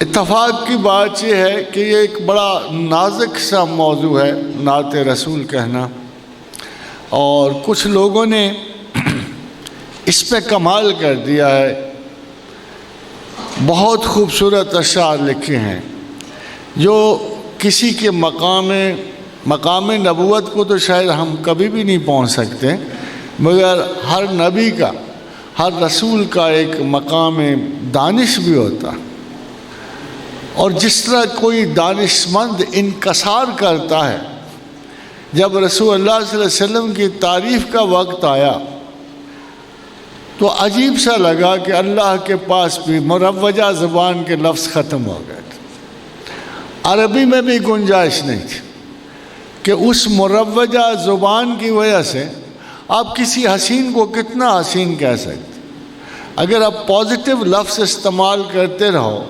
اتفاق کی بات یہ ہے کہ یہ ایک بڑا نازک سا موضوع ہے نعت رسول کہنا، اور کچھ لوگوں نے اس پہ کمال کر دیا ہے، بہت خوبصورت اشعار لکھے ہیں جو کسی کے مقام نبوت کو تو شاید ہم کبھی بھی نہیں پہنچ سکتے، مگر ہر نبی کا، ہر رسول کا ایک مقام دانش بھی ہوتا، اور جس طرح کوئی دانشمند انکسار کرتا ہے، جب رسول اللہ صلی اللہ علیہ وسلم کی تعریف کا وقت آیا تو عجیب سا لگا کہ اللہ کے پاس بھی مروجہ زبان کے لفظ ختم ہو گئے تھے، عربی میں بھی گنجائش نہیں تھی کہ اس مروجہ زبان کی وجہ سے آپ کسی حسین کو کتنا حسین کہہ سکتے۔ اگر آپ پازیٹیو لفظ استعمال کرتے رہو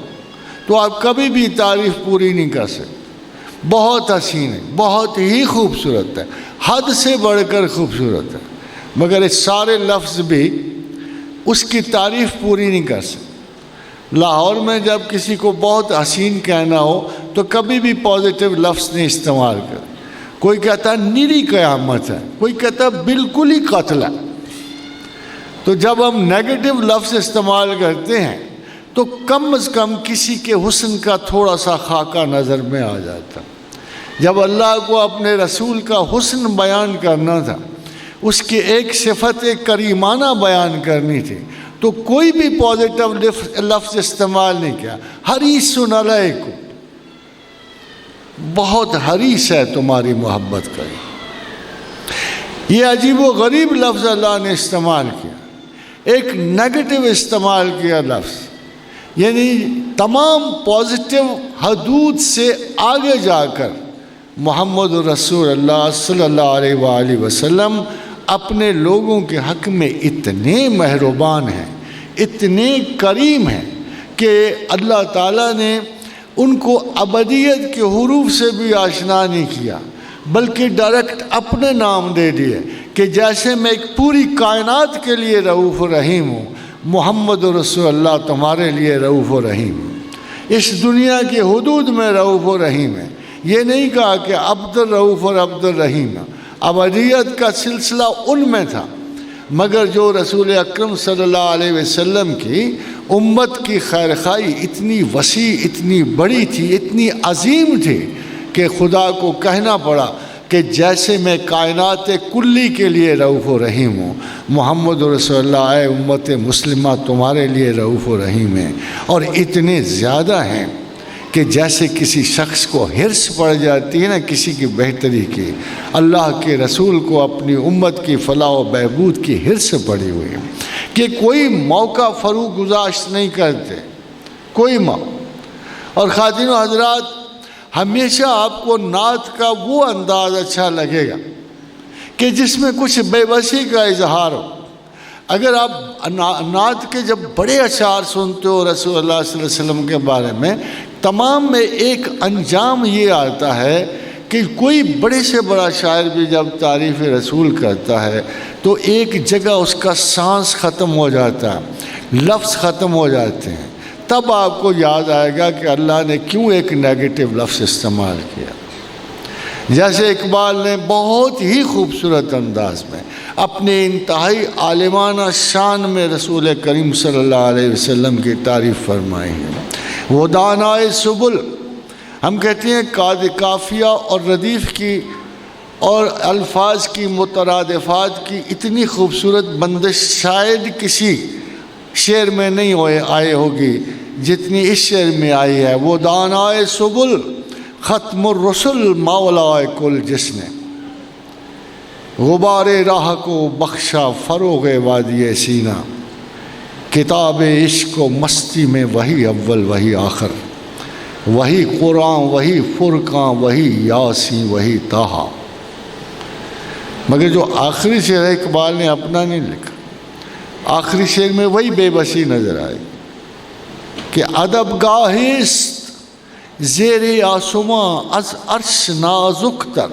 تو آپ کبھی بھی تعریف پوری نہیں کر سکتے۔ بہت حسین ہے، بہت ہی خوبصورت ہے، حد سے بڑھ کر خوبصورت ہے، مگر اس سارے لفظ بھی اس کی تعریف پوری نہیں کر سکتے۔ لاہور میں جب کسی کو بہت حسین کہنا ہو تو کبھی بھی پازیٹیو لفظ نہیں استعمال کر، کوئی کہتا ہے نیری قیامت ہے، کوئی کہتا ہے بالکل ہی قتل ہے۔ تو جب ہم نیگیٹو لفظ استعمال کرتے ہیں تو کم از کم کسی کے حسن کا تھوڑا سا خاکہ نظر میں آ جاتا۔ جب اللہ کو اپنے رسول کا حسن بیان کرنا تھا، اس کی ایک صفت کریمانہ بیان کرنی تھی، تو کوئی بھی پازیٹیو لفظ استعمال نہیں کیا۔ حریص علیکم، بہت حریص ہے تمہاری محبت کا۔ یہ عجیب و غریب لفظ اللہ نے استعمال کیا، ایک نیگیٹو استعمال کیا لفظ، یعنی تمام پازیٹیو حدود سے آگے جا کر محمد رسول اللہ صلی اللہ علیہ وآلہ وسلم اپنے لوگوں کے حق میں اتنے مہربان ہیں، اتنے کریم ہیں کہ اللہ تعالیٰ نے ان کو ابدیت کے حروف سے بھی آشنا نہیں کیا، بلکہ ڈائریکٹ اپنے نام دے دیے کہ جیسے میں ایک پوری کائنات کے لیے رؤوف رحیم ہوں، محمد رسول اللہ تمہارے لیے رؤوف رحیم، اس دنیا کی حدود میں رؤوف رحیم ہے۔ یہ نہیں کہا کہ عبد الرؤوف اور عبد الرحیم، ابدیت کا سلسلہ ان میں تھا، مگر جو رسول اکرم صلی اللہ علیہ وسلم کی امت کی خیرخواہی اتنی وسیع، اتنی بڑی تھی، اتنی عظیم تھی کہ خدا کو کہنا پڑا کہ جیسے میں کائنات کلی کے لیے رؤوف و رحیم ہوں، محمد رسول اللہ اے امت مسلمہ تمہارے لیے رؤوف و رحیم ہے، اور اتنے زیادہ ہیں کہ جیسے کسی شخص کو حرص پڑ جاتی ہے نا کسی کی بہتری کی، اللہ کے رسول کو اپنی امت کی فلاح و بہبود کی حرص پڑی ہوئی ہے کہ کوئی موقع فروغ گزاشت نہیں کرتے، کوئی موقع۔ اور خواتین و حضرات، ہمیشہ آپ کو نعت کا وہ انداز اچھا لگے گا کہ جس میں کچھ بے بسی کا اظہار ہو۔ اگر آپ نعت کے جب بڑے اشعار سنتے ہو رسول اللہ صلی اللہ علیہ وسلم کے بارے میں، تمام میں ایک انجام یہ آتا ہے کہ کوئی بڑے سے بڑا شاعر بھی جب تعریف رسول کرتا ہے تو ایک جگہ اس کا سانس ختم ہو جاتا ہے، لفظ ختم ہو جاتے ہیں، تب آپ کو یاد آئے گا کہ اللہ نے کیوں ایک نیگیٹو لفظ استعمال کیا۔ جیسے اقبال نے بہت ہی خوبصورت انداز میں اپنے انتہائی عالمانہ شان میں رسول کریم صلی اللہ علیہ وسلم کی تعریف فرمائی ہے۔ وہ دانائے سبل، ہم کہتے ہیں قافیہ اور ردیف کی اور الفاظ کی مترادفات کی اتنی خوبصورت بندش شاید کسی شعر میں نہیں آئے ہوگی جتنی اس شعر میں آئی ہے۔ وہ دانائے سبل ختم الرسل مولا کل، جس نے غبار راہ کو بخشا فروغ وادی سینہ، کتاب عشق و مستی میں وہی اول وہی آخر، وہی قرآن وہی فرقان وہی یاسین وہی طٰہٰ۔ مگر جو آخری شعر ہے اقبال نے اپنا نہیں لکھا، آخری شعر میں وہی بے بسی نظر آئی کہ ادب گاہست زیر آسماں از عرش نازک تر،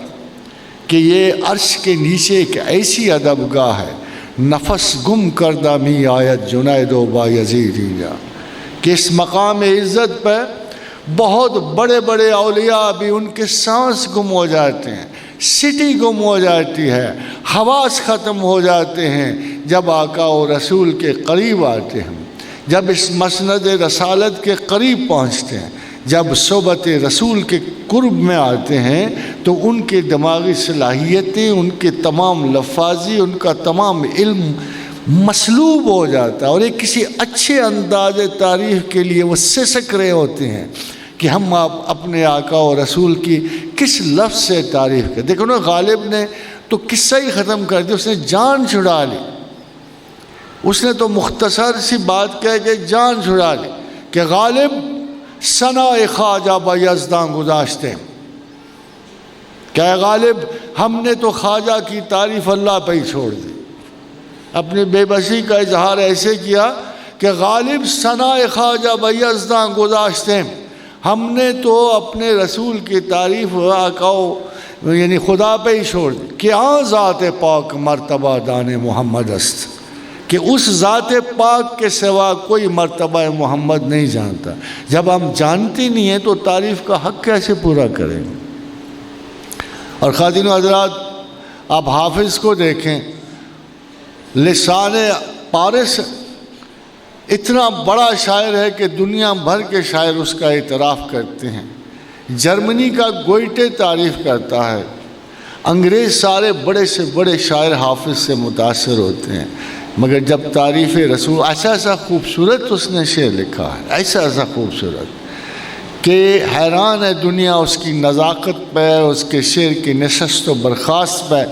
کہ یہ عرش کے نیچے ایک ایسی ادب گاہ ہے، نفس گم کردہ می آیت جنید و بایزید اینجا، کہ اس مقام عزت پہ بہت بڑے بڑے اولیاء بھی ان کے سانس گم ہو جاتے ہیں، سٹی گم ہو جاتی ہے، حواس ختم ہو جاتے ہیں جب آقا و رسول کے قریب آتے ہیں، جب اس مسند رسالت کے قریب پہنچتے ہیں، جب صحبت رسول کے قرب میں آتے ہیں تو ان کے دماغی صلاحیتیں، ان کے تمام لفاظی، ان کا تمام علم مسلوب ہو جاتا ہے، اور ایک کسی اچھے انداز تعریف کے لیے وہ سسک رہے ہوتے ہیں کہ ہم اپنے آقا و رسول کی کس لفظ سے تعریف کریں۔ دیکھو نا، غالب نے تو قصہ ہی ختم کر دیا، اس نے جان چھڑا لی، اس نے تو مختصر سی بات کہہ کے جان چھڑا لی کہ غالب ثنا خواجہ با یزداں گذاشتے، کہ غالب ہم نے تو خواجہ کی تعریف اللہ پہ ہی چھوڑ دی، اپنی بے بسی کا اظہار ایسے کیا کہ غالب ثنا خواجہ با یزداں گذاشتے، ہم نے تو اپنے رسول کی تعریف آقا یعنی خدا پہ ہی چھوڑ دی، کہ ذات پاک مرتبہ دان محمد است، کہ اس ذات پاک کے سوا کوئی مرتبہ محمد نہیں جانتا۔ جب ہم جانتے نہیں ہیں تو تعریف کا حق کیسے پورا کریں گے؟ اور خواتین و حضرات، آپ حافظ کو دیکھیں، لسان پارس اتنا بڑا شاعر ہے کہ دنیا بھر کے شاعر اس کا اعتراف کرتے ہیں، جرمنی کا گوئٹے تعریف کرتا ہے، انگریز سارے بڑے سے بڑے شاعر حافظ سے متاثر ہوتے ہیں، مگر جب تعریف رسول ایسا خوبصورت اس نے شعر لکھا ہے، ایسا خوبصورت کہ حیران ہے دنیا اس کی نزاکت پہ، اس کے شعر کی نشست و برخاست پہ،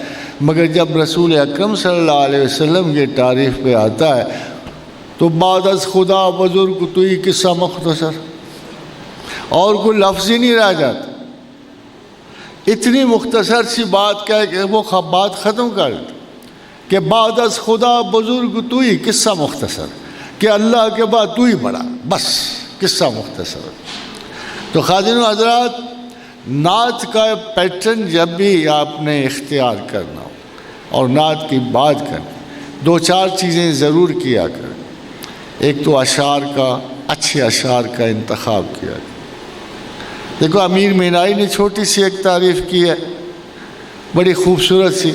مگر جب رسول اکرم صلی اللہ علیہ وسلم کی تعریف پہ آتا ہے تو بعد از خدا بزرگ توئی قصہ مختصر، اور کوئی لفظ ہی نہیں رہ جاتا، اتنی مختصر سی بات کہہ کہ وہ بات ختم کر دی کہ بعد از خدا بزرگ توئی قصہ مختصر، کہ اللہ کے بعد توئی بڑا، بس قصہ مختصر۔ تو خواتین و حضرات، نعت کا پیٹرن جب بھی آپ نے اختیار کرنا ہو اور نعت کی بات کرنا، دو چار چیزیں ضرور کیا کریں۔ ایک تو اشعار کا، اچھے اشعار کا انتخاب کیا۔ دیکھو امیر مینائی نے چھوٹی سی ایک تعریف کی ہے، بڑی خوبصورت سی،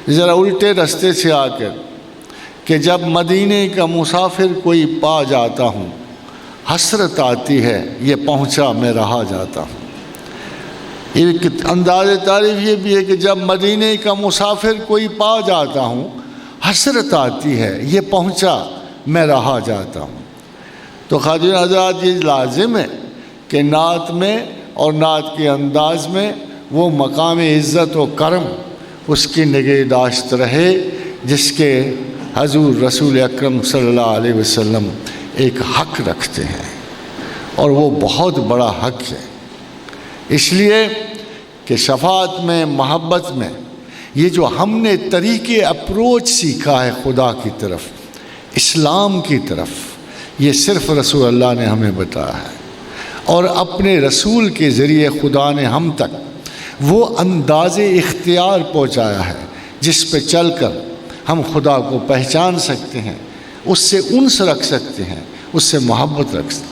ذرا الٹے رستے سے آ کر، کہ جب مدینے کا مسافر کوئی پا جاتا ہوں، حسرت آتی ہے یہ پہنچا میں رہا جاتا ہوں۔ ایک انداز تعریف یہ بھی ہے کہ جب مدینے کا مسافر کوئی پا جاتا ہوں، حسرت آتی ہے یہ پہنچا میں رہا جاتا ہوں۔ تو خواتین حضرات، یہ لازم ہے کہ نعت میں اور نعت کے انداز میں وہ مقام عزت و کرم اس کی نگہداشت رہے جس کے حضور رسول اکرم صلی اللہ علیہ وسلم ایک حق رکھتے ہیں، اور وہ بہت بڑا حق ہے، اس لیے کہ شفاعت میں، محبت میں، یہ جو ہم نے طریقے اپروچ سیکھا ہے خدا کی طرف، اسلام کی طرف، یہ صرف رسول اللہ نے ہمیں بتایا ہے، اور اپنے رسول کے ذریعے خدا نے ہم تک وہ انداز اختیار پہنچایا ہے جس پہ چل کر ہم خدا کو پہچان سکتے ہیں، اس سے انس رکھ سکتے ہیں، اس سے محبت رکھ سکتے ہیں۔